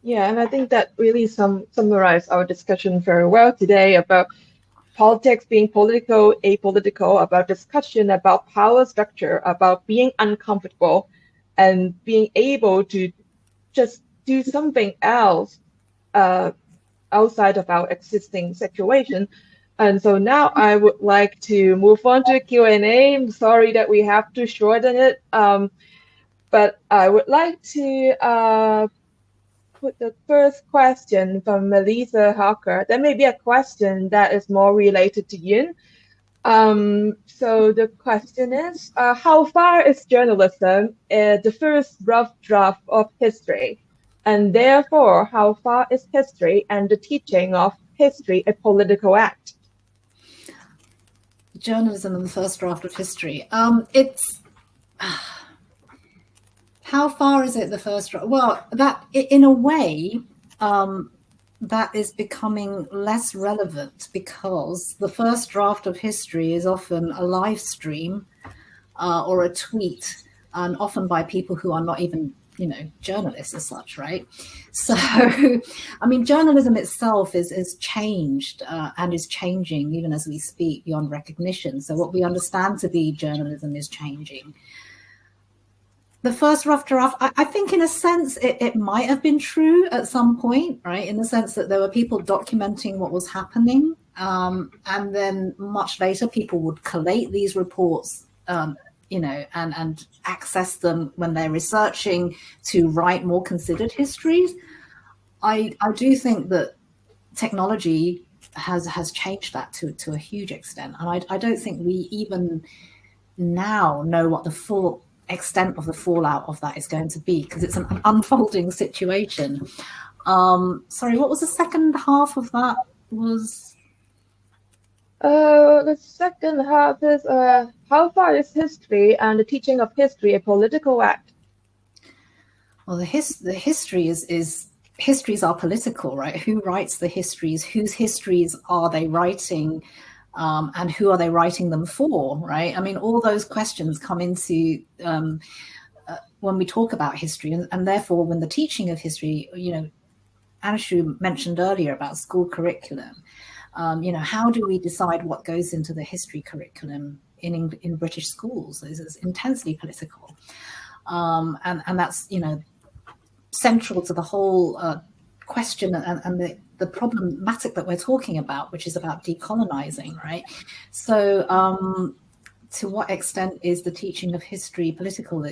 Speaker 1: Yeah, and I think that really summarized our discussion very well today about politics being political, apolitical, about discussion about power structure, about being uncomfortable and being able to just do something else outside of our existing situation. And so now I would like to move on to Q&A. I'm sorry that we have to shorten it, but I would like to put the first question from Melissa Harker. There may be a question that is more related to Yuen. So the question is, how far is journalism the first rough draft of history? And therefore, how far is history and the teaching of history a political act?
Speaker 3: Journalism and the first draft of history. How far is it the first draft? Well, that in a way, that is becoming less relevant, because the first draft of history is often a live stream or a tweet, and often by people who are not even, journalists as such, right? So, I mean, journalism itself is changed and is changing even as we speak beyond recognition. So what we understand to be journalism is changing. The first rough draft, I think in a sense, it might have been true at some point, right? In the sense that there were people documenting what was happening. And then much later, people would collate these reports, and access them when they're researching to write more considered histories. I do think that technology has changed that to a huge extent. And I don't think we even now know what the full extent of the fallout of that is going to be, because it's an unfolding situation. Sorry, what was the second half of that?
Speaker 1: The second half is how far is history and the teaching of history a political act?
Speaker 3: Well, the histories are political, right? Who writes the histories? Whose histories are they writing? And who are they writing them for, right? I mean, all those questions come into when we talk about history, and therefore when the teaching of history, you know, Anshu mentioned earlier about school curriculum. You know, how do we decide what goes into the history curriculum in British schools? It's intensely political, and that's, you know, central to the whole question and the problematic that we're talking about, which is about decolonizing, right? So to what extent is the teaching of history political?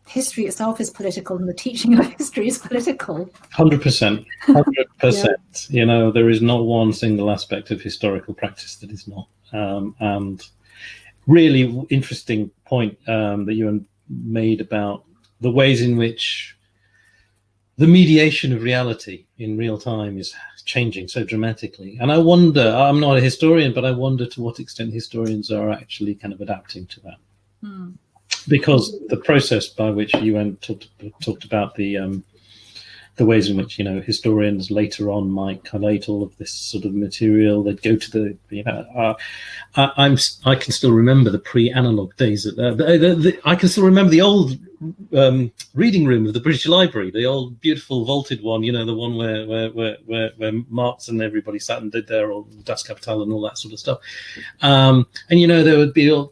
Speaker 3: History itself is political, and the teaching of history is political.
Speaker 2: 100%. 100%. You know, there is not one single aspect of historical practice that is not. And really interesting point that you made about the ways in which the mediation of reality in real time is changing so dramatically. And I wonder, I'm not a historian, but I wonder to what extent historians are actually kind of adapting to that. Because the process by which Yuen talked about the ways in which, you know, historians later on might collate all of this sort of material, they'd go to the, you know, I can still remember the pre-analog days. I can still remember the old reading room of the British Library, the old beautiful vaulted one, you know, the one where Marx and everybody sat and did their old Das Kapital and all that sort of stuff. And you know, there would be no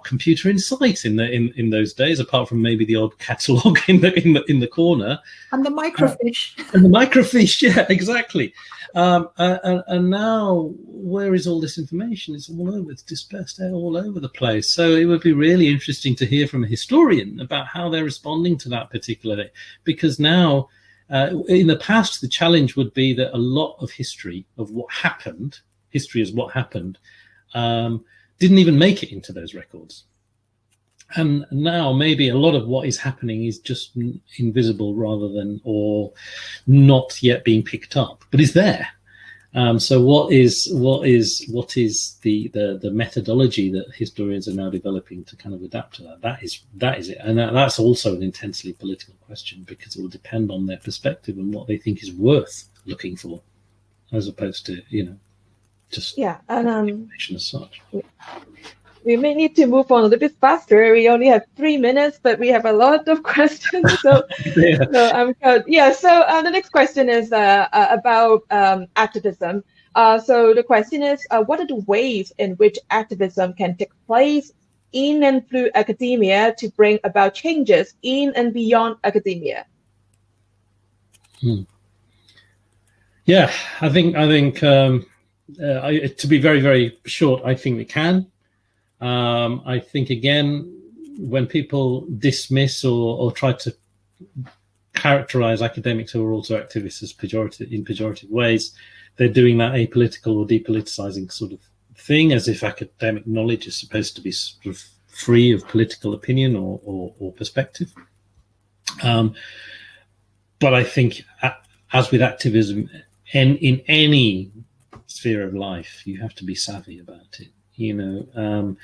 Speaker 2: computer in sight in those days, apart from maybe the odd catalogue in the corner.
Speaker 3: And the microfiche.
Speaker 2: And the microfiche, yeah, exactly. And now, where is all this information? It's all over. It's dispersed all over the place. So it would be really interesting to hear from a historian about how they're responding to that particularly. Because now, in the past, the challenge would be that a lot of history of what happened, history is what happened, didn't even make it into those records. And now maybe a lot of what is happening is just invisible rather than, or not yet being picked up, but is there. So what is the methodology that historians are now developing to kind of adapt to that? That is it. And that's also an intensely political question, because it will depend on their perspective and what they think is worth looking for, as opposed to, you know, just information as such.
Speaker 1: We may need to move on a little bit faster. We only have 3 minutes, but we have a lot of questions. So, yeah. So the next question is about activism. So the question is, what are the ways in which activism can take place in and through academia to bring about changes in and beyond academia?
Speaker 2: Yeah, I think to be very, very short, I think it can. I think, again, when people dismiss or try to characterize academics who are also activists as pejorative ways, they're doing that apolitical or depoliticizing sort of thing, as if academic knowledge is supposed to be sort of free of political opinion or perspective. But I think, as with activism, in any sphere of life, you have to be savvy about it. You know,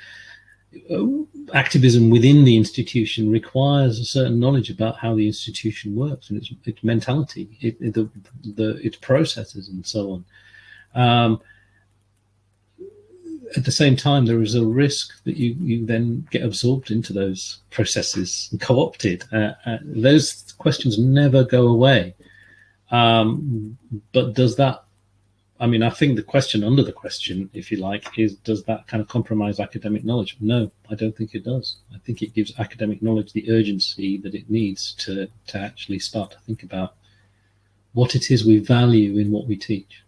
Speaker 2: activism within the institution requires a certain knowledge about how the institution works and its mentality, its processes, and so on. At the same time, there is a risk that you then get absorbed into those processes and co-opted. Those questions never go away. But does that, I mean, I think the question under the question, if you like, is, does that kind of compromise academic knowledge? No, I don't think it does. I think it gives academic knowledge the urgency that it needs to actually start to think about what it is we value in what we teach.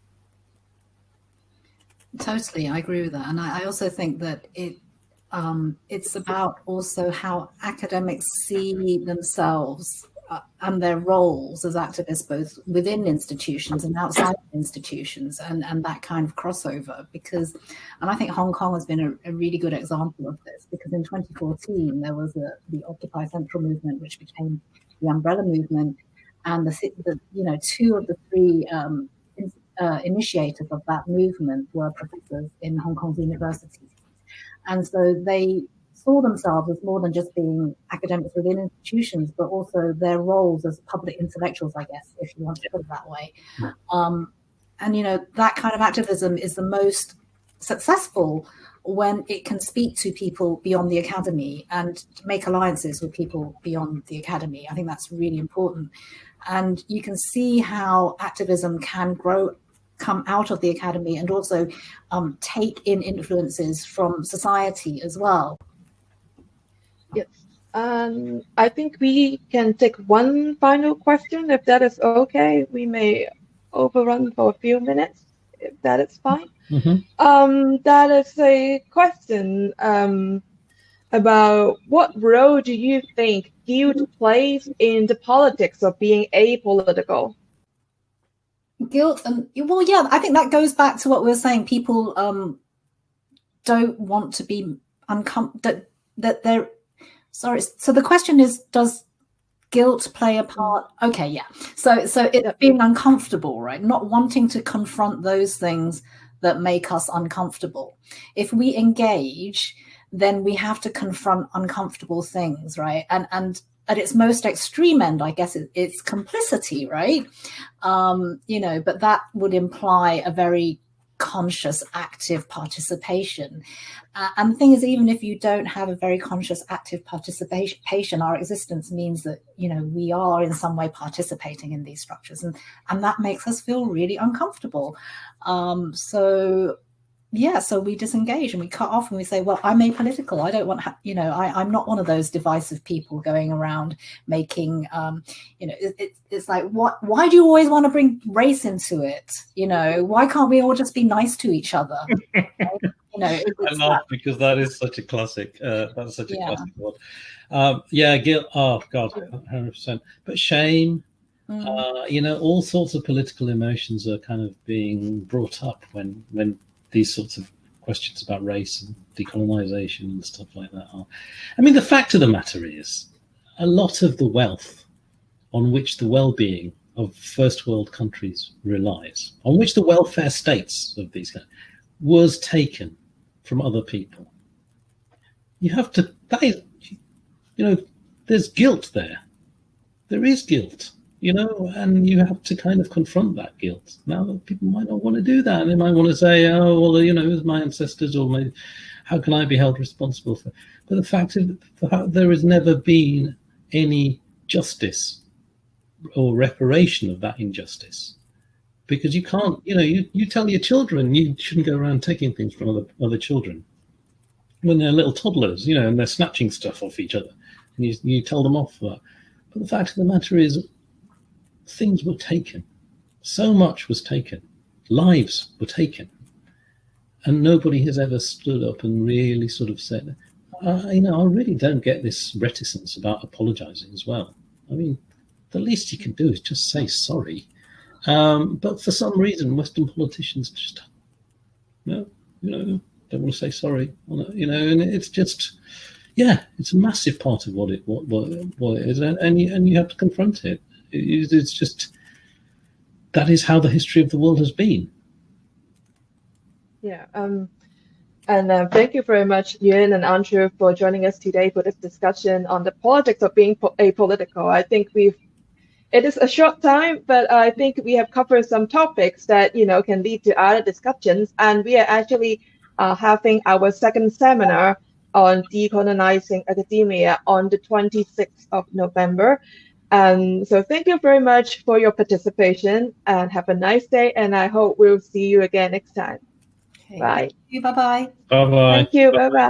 Speaker 3: Totally, I agree with that. And I also think that it's about also how academics see themselves and their roles as activists, both within institutions and outside institutions, and that kind of crossover. Because, and I think Hong Kong has been a really good example of this, because in 2014 there was the Occupy Central movement, which became the Umbrella movement, and the two of the three initiators of that movement were professors in Hong Kong's universities, and so they saw themselves as more than just being academics within institutions, but also their roles as public intellectuals, I guess, if you want to put it that way. And, that kind of activism is the most successful when it can speak to people beyond the academy and make alliances with people beyond the academy. I think that's really important. And you can see how activism can come out of the academy and also take in influences from society as well.
Speaker 1: Yes. I think we can take one final question, if that is okay. We may overrun for a few minutes, if that is fine. That is a question about what role do you think guilt plays in the politics of being apolitical?
Speaker 3: Guilt, I think that goes back to what we were saying. People don't want to be uncomfortable. So the question is, does guilt play a part? Okay, yeah. So it's being uncomfortable, right? Not wanting to confront those things that make us uncomfortable. If we engage, then we have to confront uncomfortable things, right? And at its most extreme end, I guess it's complicity, right? But that would imply a very conscious, active participation. And the thing is, even if you don't have a very conscious, active participation, our existence means that, we are in some way participating in these structures. And that makes us feel really uncomfortable. So we disengage and we cut off and we say, well, I'm apolitical. I don't want, I'm not one of those divisive people going around making, it's like, why do you always want to bring race into it? Why can't we all just be nice to each other?
Speaker 2: I laugh because that is such a classic. That's such a classic one. Guilt. Oh God, 100%. But shame. All sorts of political emotions are kind of being brought up when these sorts of questions about race and decolonization and stuff like that are. I mean, the fact of the matter is, a lot of the wealth on which the well-being of first world countries relies, on which the welfare states of these countries was taken from other people. You have to, there's guilt there. There is guilt, and you have to kind of confront that guilt. Now, people might not want to do that. They might want to say, oh, well, it was my ancestors, or how can I be held responsible for? But the fact is, there has never been any justice or reparation of that injustice. Because you can't, you tell your children you shouldn't go around taking things from other children when they're little toddlers, and they're snatching stuff off each other, and you tell them off for that. But the fact of the matter is, things were taken. So much was taken. Lives were taken. And nobody has ever stood up and really sort of said, I really don't get this reticence about apologizing as well. I mean, the least you can do is just say sorry. But for some reason, Western politicians just, don't want to say sorry, and it's just, it's a massive part of what it is, and you have to confront it. It's just, that is how the history of the world has been.
Speaker 1: Yeah. And thank you very much, Yuen and Anshu, for joining us today for this discussion on the politics of being apolitical. I think it is a short time, but I think we have covered some topics that, can lead to other discussions. And we are actually having our second seminar on Decolonizing Academia on the 26th of November. So thank you very much for your participation, and have a nice day. And I hope we'll see you again next time.
Speaker 3: Okay.
Speaker 1: Bye.
Speaker 3: Thank you. Bye-bye.
Speaker 2: Bye-bye.
Speaker 1: Thank you. Bye-bye.